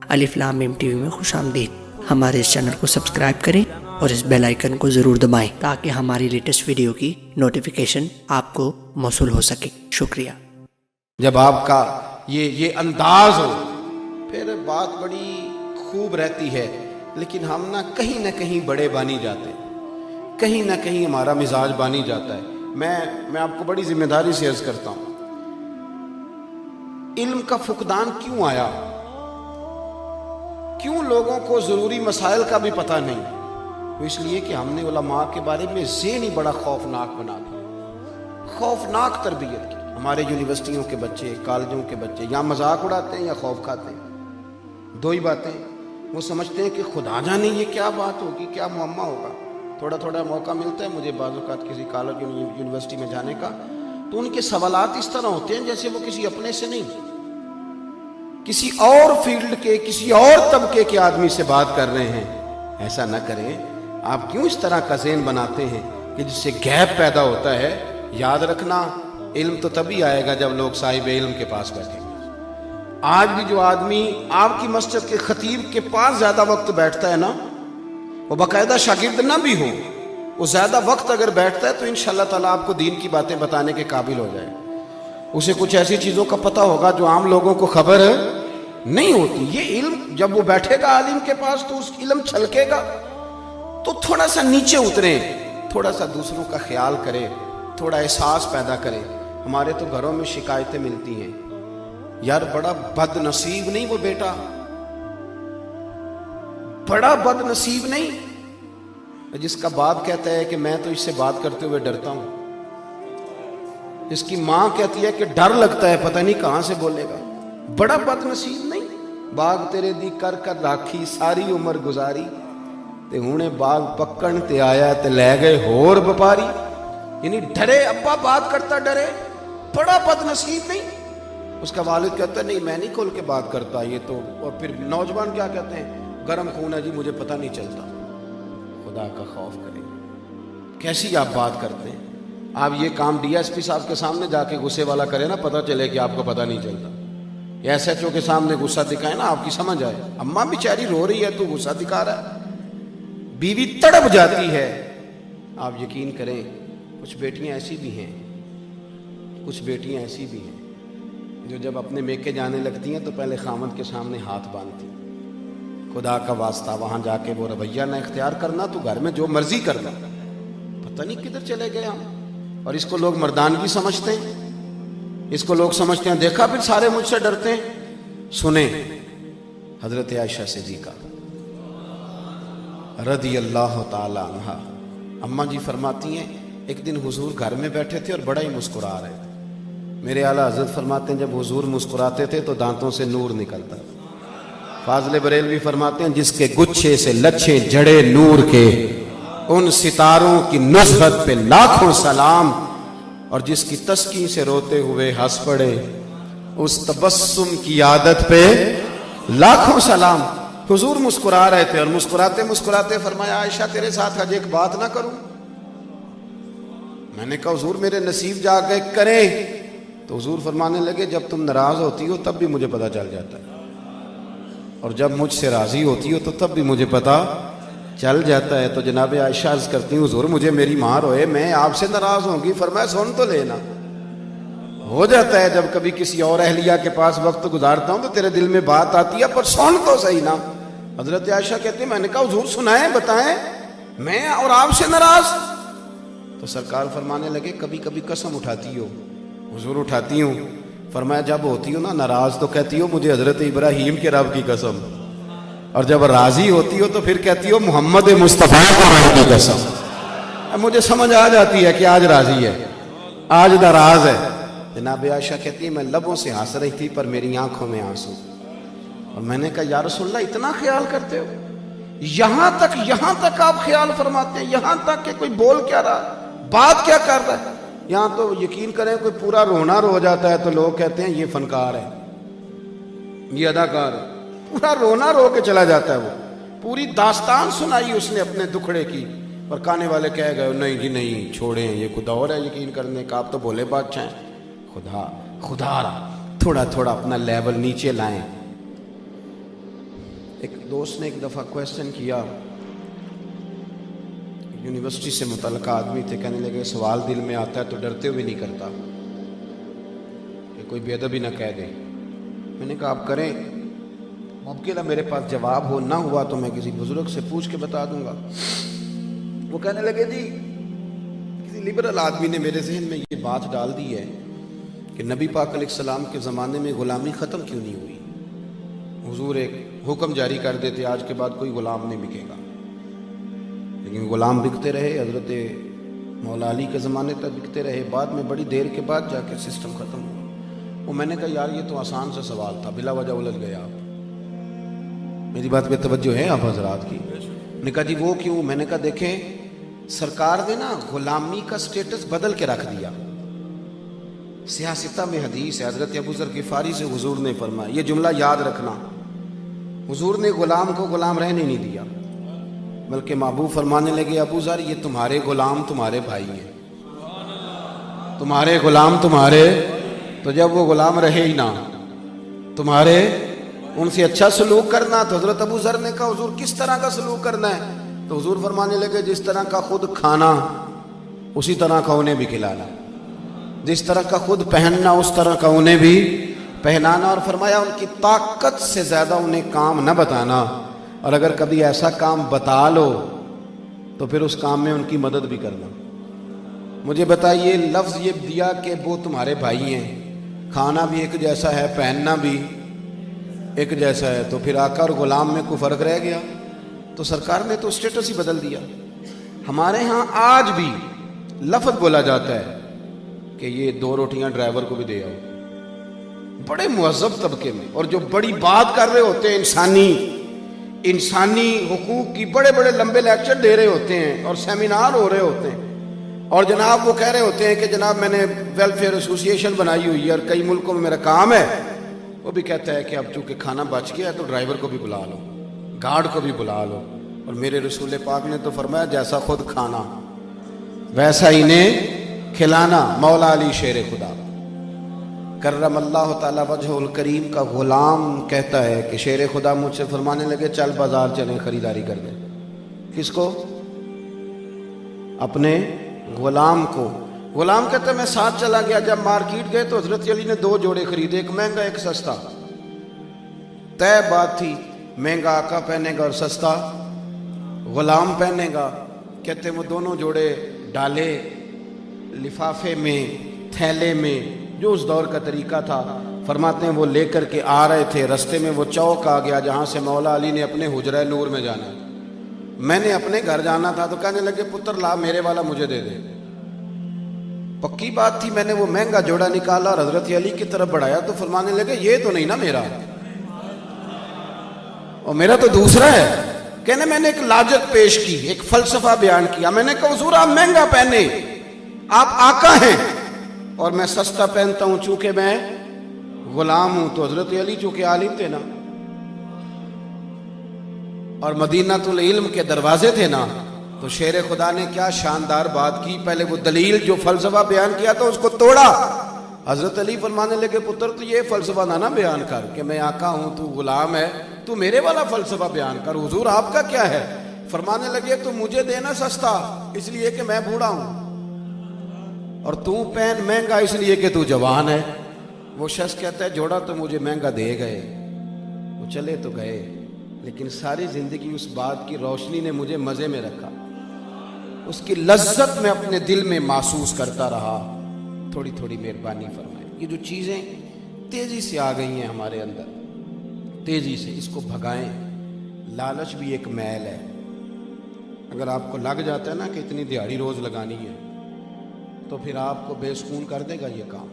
الف لام میم T V میں خوش آمدید۔ ہمارے اس چینل کو سبسکرائب کریں اور اس بیل آئیکن کو ضرور دبائیں تاکہ ہماری لیٹسٹ ویڈیو کی نوٹیفیکیشن آپ کو موصول ہو سکے۔ شکریہ۔ جب آپ کا یہ انداز ہو پھر بات بڑی خوب رہتی ہے، لیکن ہم نہ کہیں بڑے بانی جاتے ہیں، کہیں نہ کہیں ہمارا مزاج بانی جاتا ہے۔ میں آپ کو بڑی ذمہ داری سے عرض کرتا ہوں، علم کا فقدان کیوں آیا؟ کیوں لوگوں کو ضروری مسائل کا بھی پتہ نہیں؟ وہ اس لیے کہ ہم نے علماء کے بارے میں ذہن ہی بڑا خوفناک بنا دیا، خوفناک تربیت کی۔ ہمارے یونیورسٹیوں کے بچے، کالجوں کے بچے یا مذاق اڑاتے ہیں یا خوف کھاتے ہیں، دو ہی باتیں۔ وہ سمجھتے ہیں کہ خدا جانے یہ کیا بات ہوگی، کیا معمہ ہوگا۔ تھوڑا موقع ملتا ہے مجھے بعض اوقات کسی کالج یونیورسٹی میں جانے کا، تو ان کے سوالات اس طرح ہوتے ہیں جیسے وہ کسی اپنے سے نہیں، کسی اور فیلڈ کے، کسی اور طبقے کے آدمی سے بات کر رہے ہیں۔ ایسا نہ کریں۔ آپ کیوں اس طرح کا ذہن بناتے ہیں کہ جس سے گیپ پیدا ہوتا ہے؟ یاد رکھنا، علم تو تبھی آئے گا جب لوگ صاحب علم کے پاس بیٹھیں گے۔ آج بھی جو آدمی آپ کی مسجد کے خطیب کے پاس زیادہ وقت بیٹھتا ہے نا، وہ باقاعدہ شاگرد نہ بھی ہو، وہ زیادہ وقت اگر بیٹھتا ہے تو انشاءاللہ تعالیٰ آپ کو دین کی باتیں بتانے کے قابل ہو جائے۔ اسے کچھ ایسی چیزوں کا پتہ ہوگا جو عام لوگوں کو خبر نہیں ہوتی۔ یہ علم جب وہ بیٹھے گا عالم کے پاس تو اس علم چھلکے گا، تو تھوڑا سا نیچے اتریں، تھوڑا سا دوسروں کا خیال کرے، تھوڑا احساس پیدا کرے۔ ہمارے تو گھروں میں شکایتیں ملتی ہیں، یار بڑا بد نصیب نہیں وہ بیٹا، بڑا بد نصیب نہیں جس کا باپ کہتا ہے کہ میں تو اس سے بات کرتے ہوئے ڈرتا ہوں، جس کی ماں کہتی ہے کہ ڈر لگتا ہے پتہ نہیں کہاں سے بولے گا۔ بڑا بد نصیب نہیں۔ باغ تیرے دی کر کر راکھی ساری عمر گزاری، تے ہونے باغ پکن تے آیا تے لے گئے ہور بپاری۔ یعنی ڈرے، ابا بات کرتا ڈرے، بڑا بد نصیب نہیں۔ اس کا والد کہتا ہے نہیں میں نہیں کھول کے بات کرتا یہ تو، اور پھر نوجوان کیا کہتے ہیں، گرم خون ہے جی مجھے پتہ نہیں چلتا۔ خدا کا خوف کریں، کیسی آپ بات کرتے ہیں؟ آپ یہ کام ڈی ایس پی صاحب کے سامنے جا کے غصے والا کریں نا، پتہ چلے کہ آپ کو پتہ نہیں چلتا۔ یا ایس ایچ او کے سامنے غصہ دکھائیں نا، آپ کی سمجھ آئے۔ اماں بیچاری رو رہی ہے تو غصہ دکھا رہا ہے، بیوی تڑپ جاتی ہے۔ آپ یقین کریں کچھ بیٹیاں ایسی بھی ہیں، کچھ بیٹیاں ایسی بھی ہیں جو جب اپنے میکے جانے لگتی ہیں تو پہلے خامد کے سامنے ہاتھ باندھتی ہیں۔ خدا کا واسطہ وہاں جا کے وہ رویہ نہ اختیار کرنا، تو گھر میں جو مرضی کرنا۔ پتہ نہیں کدھر چلے گئے ہم، اور اس کو لوگ مردانگی سمجھتے ہیں، اس کو لوگ سمجھتے ہیں دیکھا پھر سارے مجھ سے ڈرتے ہیں۔ سنیں حضرت عائشہ صدیقہ رضی اللہ تعالی عنہا، اماں جی فرماتی ہیں ایک دن حضور گھر میں بیٹھے تھے اور بڑا ہی مسکرا رہے تھے۔ میرے اعلیٰ حضرت فرماتے ہیں جب حضور مسکراتے تھے تو دانتوں سے نور نکلتا تھا۔ فاضل بریلوی فرماتے ہیں جس کے گچھے سے لچھے جڑے نور کے، ان ستاروں کی نصرت پہ لاکھوں سلام، اور جس کی تسکین سے روتے ہوئے ہنس پڑے اس تبسم کی عادت پہ لاکھوں سلام۔ حضور مسکرا رہے تھے اور مسکراتے مسکراتے فرمایا عائشہ تیرے ساتھ آج ایک بات نہ کروں؟ میں نے کہا حضور میرے نصیب جا کے کریں۔ تو حضور فرمانے لگے جب تم ناراض ہوتی ہو تب بھی مجھے پتہ چل جاتا ہے، اور جب مجھ سے راضی ہوتی ہو تو تب بھی مجھے پتہ چل جاتا ہے۔ تو جناب عائشہ عرض کرتی ہوں حضور مجھے میری ماں روئے میں آپ سے ناراض ہوں گی؟ فرمایا سن تو لینا۔ ہو جاتا ہے جب کبھی کسی اور اہلیہ کے پاس وقت گزارتا ہوں تو تیرے دل میں بات آتی ہے، پر سن تو صحیح نا۔ حضرت عائشہ کہتی ہیں میں نے کہا حضور سنائیں بتائیں، میں اور آپ سے ناراض؟ تو سرکار فرمانے لگے کبھی کبھی قسم اٹھاتی ہو؟ حضور اٹھاتی ہوں۔ فرمایا جب ہوتی ہو نا ناراض تو کہتی ہو مجھے حضرت ابراہیم کے رب کی قسم، اور جب راضی ہوتی ہو تو پھر کہتی ہو محمد مصطفیٰ کے رب کی قسم۔ اب مجھے سمجھ آ جاتی ہے کہ آج راضی ہے، آج ناراض ہے۔ جناب عائشہ کہتی ہے میں لبوں سے ہنس رہی تھی پر میری آنکھوں میں آنسو، اور میں نے کہا یا رسول اللہ اتنا خیال کرتے ہو؟ یہاں تک آپ خیال فرماتے ہیں، یہاں تک کہ کوئی بول کیا رہا، بات کیا کر رہا ہے؟ یہاں تو یقین کریں کوئی پورا رونا رو جاتا ہے تو لوگ کہتے ہیں یہ فنکار ہے، یہ اداکار ہے۔ پورا رونا رو کے چلا جاتا ہے، وہ پوری داستان سنائی اس نے اپنے دکھڑے کی، اور کہنے والے کہہ گئے نہیں جی نہیں چھوڑیں یہ خدا اور ہے یقین کرنے کا، آپ تو بولے بادشاہ ہیں۔ خدا تھوڑا تھوڑا اپنا لیول نیچے لائیں۔ ایک دوست نے ایک دفعہ کویسچن کیا، یونیورسٹی سے متعلقہ آدمی تھے، کہنے لگے سوال دل میں آتا ہے تو ڈرتے ہوئے نہیں کرتا کہ کوئی بے ادبی نہ کہہ دے۔ میں نے کہا آپ کریں، ممکن ہے میرے پاس جواب ہو، نہ ہوا تو میں کسی بزرگ سے پوچھ کے بتا دوں گا۔ وہ کہنے لگے جی کسی لبرل آدمی نے میرے ذہن میں یہ بات ڈال دی ہے کہ نبی پاک علیہ السلام کے زمانے میں غلامی ختم کیوں نہیں ہوئی؟ حضور ایک حکم جاری کر دیتے آج کے بعد کوئی غلام نہیں بکے گا، لیکن غلام بکتے رہے، حضرت مولا علی کے زمانے تک بکتے رہے، بعد میں بڑی دیر کے بعد جا کے سسٹم ختم ہوا۔ وہ میں نے کہا یار یہ تو آسان سا سوال تھا، بلا وجہ الجھ گیا آپ۔ میری بات پہ توجہ ہے آپ حضرات کی؟ نے کہا جی وہ کیوں؟ میں نے کہا دیکھیں سرکار نے نا غلامی کا سٹیٹس بدل کے رکھ دیا۔ سیاستہ میں حدیث ہے، حضرت ابو ذر غفاری سے حضور نے فرمایا، یہ جملہ یاد رکھنا، حضور نے غلام کو غلام رہنے نہیں دیا، بلکہ محبوب فرمانے لگے ابو ذر یہ تمہارے غلام تمہارے بھائی ہیں، تمہارے غلام تمہارے، تو جب وہ غلام رہے ہی نہ تمہارے، ان سے اچھا سلوک کرنا۔ تو حضرت ابو ذر نے کہا حضور کس طرح کا سلوک کرنا ہے؟ تو حضور فرمانے لگے جس طرح کا خود کھانا اسی طرح کا انہیں بھی کھلانا، جس طرح کا خود پہننا اس طرح کا انہیں بھی پہنانا، اور فرمایا ان کی طاقت سے زیادہ انہیں کام نہ بتانا، اور اگر کبھی ایسا کام بتا لو تو پھر اس کام میں ان کی مدد بھی کرنا۔ مجھے بتائیے لفظ یہ دیا کہ وہ تمہارے بھائی ہیں، کھانا بھی ایک جیسا ہے، پہننا بھی ایک جیسا ہے، تو پھر آقا اور غلام میں کوئی فرق رہ گیا؟ تو سرکار نے تو اسٹیٹس ہی بدل دیا۔ ہمارے ہاں آج بھی لفظ بولا جاتا ہے کہ یہ 2 روٹیاں ڈرائیور کو بھی دے آؤ، بڑے مہذب طبقے میں، اور جو بڑی بات کر رہے ہوتے ہیں انسانی حقوق کی، بڑے بڑے لمبے لیکچر دے رہے ہوتے ہیں اور سیمینار ہو رہے ہوتے ہیں، اور جناب وہ کہہ رہے ہوتے ہیں کہ جناب میں نے ویلفیئر ایسوسی ایشن بنائی ہوئی ہے اور کئی ملکوں میں میرا کام ہے، وہ بھی کہتا ہے کہ اب چونکہ کھانا بچ گیا ہے تو ڈرائیور کو بھی بلا لو، گارڈ کو بھی بلا لو، اور میرے رسول پاک نے تو فرمایا جیسا خود کھانا ویسا انہیں کھلانا۔ مولا علی شیر خدا کرم اللہ تعالی وجہ الکریم کا غلام کہتا ہے کہ شیر خدا مجھ سے فرمانے لگے چل بازار چلیں خریداری کر دیں۔ کس کو؟ اپنے غلام کو۔ غلام کہتا ہے میں ساتھ چلا گیا، جب مارکیٹ گئے تو حضرت علی نے 2 جوڑے خریدے، ایک مہنگا ایک سستا۔ طے بات تھی مہنگا آقا پہنے گا اور سستا غلام پہنے گا۔ کہتے وہ دونوں جوڑے ڈالے لفافے میں، تھیلے میں، جو اس دور کا طریقہ تھا۔ فرماتے ہیں وہ لے کر کے آ رہے تھے، رستے میں وہ چوک آ گیا جہاں سے مولا علی نے اپنے حجرہ نور میں جانا، میں نے اپنے گھر جانا تھا، تو کہنے لگے پتر لا میرے والا مجھے دے دے۔ پکی بات تھی، میں نے وہ مہنگا جوڑا نکالا اور حضرت علی کی طرف بڑھایا تو فرمانے لگے یہ تو نہیں نا میرا، اور میرا تو دوسرا ہے۔ کہنے میں نے ایک لاجت پیش کی، ایک فلسفہ بیان کیا، میں نے کہا حضور آپ مہنگا پہنے، آپ آقا ہیں، اور میں سستا پہنتا ہوں چونکہ میں غلام ہوں۔ تو حضرت علی چونکہ عالم تھے نا، اور مدینہ العلم کے دروازے تھے نا، تو شیر خدا نے کیا شاندار بات کی، پہلے وہ دلیل جو فلسفہ بیان کیا تھا اس کو توڑا۔ حضرت علی فرمانے لگے پتر تو یہ فلسفہ نہ بیان کر کہ میں آقا ہوں تو غلام ہے، تو میرے والا فلسفہ بیان کر، حضور آپ کا کیا ہے؟ فرمانے لگے تو مجھے دینا سستا اس لیے کہ میں بوڑھا ہوں، اور تو پہن مہنگا اس لیے کہ تو جوان ہے۔ وہ شخص کہتا ہے جوڑا تو مجھے مہنگا دے گئے، وہ چلے تو گئے، لیکن ساری زندگی اس بات کی روشنی نے مجھے مزے میں رکھا، اس کی لذت میں اپنے دل میں محسوس کرتا رہا۔ تھوڑی تھوڑی مہربانی فرمائیں، یہ جو چیزیں تیزی سے آ گئی ہیں ہمارے اندر، تیزی سے اس کو بھگائیں۔ لالچ بھی ایک میل ہے، اگر آپ کو لگ جاتا ہے نا کہ اتنی دیہاڑی روز لگانی ہے تو پھر آپ کو بے سکون کر دے گا یہ کام۔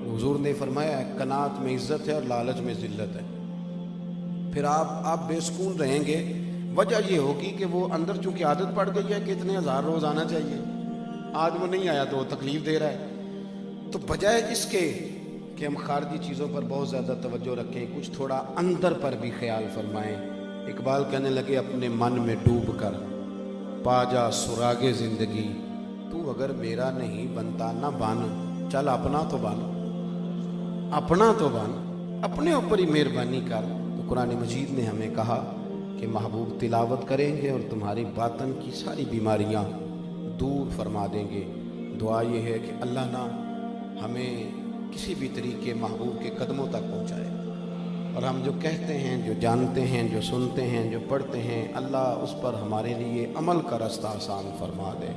حضور نے فرمایا ہے قناعت میں عزت ہے اور لالچ میں ذلت ہے، پھر آپ بے سکون رہیں گے۔ وجہ یہ ہوگی کہ وہ اندر چونکہ عادت پڑ گئی ہے کہ اتنے 1000 روز آنا چاہیے، آج وہ نہیں آیا تو وہ تکلیف دے رہا ہے۔ تو بجائے اس کے کہ ہم خارجی چیزوں پر بہت زیادہ توجہ رکھیں، کچھ تھوڑا اندر پر بھی خیال فرمائیں۔ اقبال کہنے لگے اپنے من میں ڈوب کر پا جا سراغ زندگی، تو اگر میرا نہیں بنتا نہ بن، چل اپنا تو بن، اپنا تو بن، اپنے اوپر ہی مہربانی کر، تو تو قرآن مجید نے ہمیں کہا کہ محبوب تلاوت کریں گے اور تمہاری باطن کی ساری بیماریاں دور فرما دیں گے۔ دعا یہ ہے کہ اللہ نہ ہمیں کسی بھی طریقے محبوب کے قدموں تک پہنچائے، اور ہم جو کہتے ہیں، جو جانتے ہیں، جو سنتے ہیں، جو پڑھتے ہیں، اللہ اس پر ہمارے لیے عمل کا رستہ آسان فرما دے،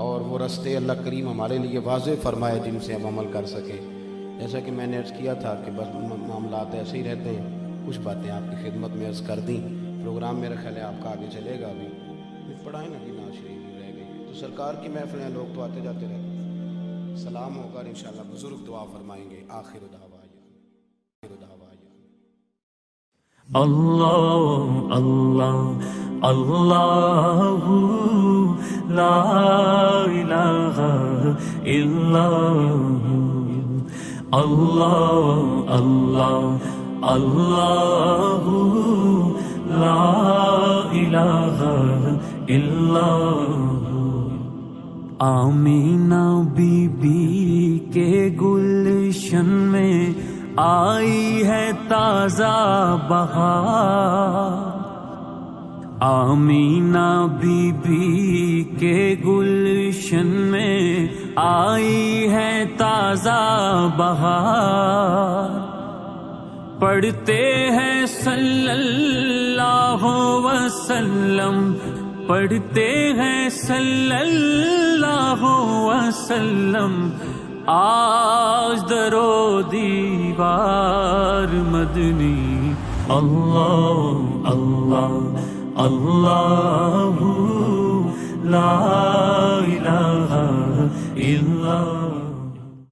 اور وہ رستے اللہ کریم ہمارے لیے واضح فرمائے جن سے ہم عمل کر سکیں۔ جیسا کہ میں نے عرض کیا تھا کہ بس معاملات ایسے ہی رہتے ہیں، کچھ باتیں آپ کی خدمت میں عرض کر دیں۔ پروگرام میرا خیال ہے آپ کا آگے چلے گا، ابھی پڑھائیں نا کہ ناز شریف رہ گئی تو سرکار کی محفلیں، لوگ تو آتے جاتے رہتے ہیں، سلام ہوگا انشاءاللہ بزرگ دعا فرمائیں گے۔ آخر دعوانا اللہ اللہ اللہ لا الہ الا اللہ اللہ اللہ لا الہ الا آمینہ بی بی کے گلشن میں آئی ہے تازہ بہار، آمینہ بی بی کے گلشن میں آئی ہے تازہ بہار، پڑھتے ہیں صلی اللہ وسلم، پڑھتے ہیں صلی اللہ وسلم، آج درو دیوار مدنی، اللہ اللہ اللہ لا الہ الا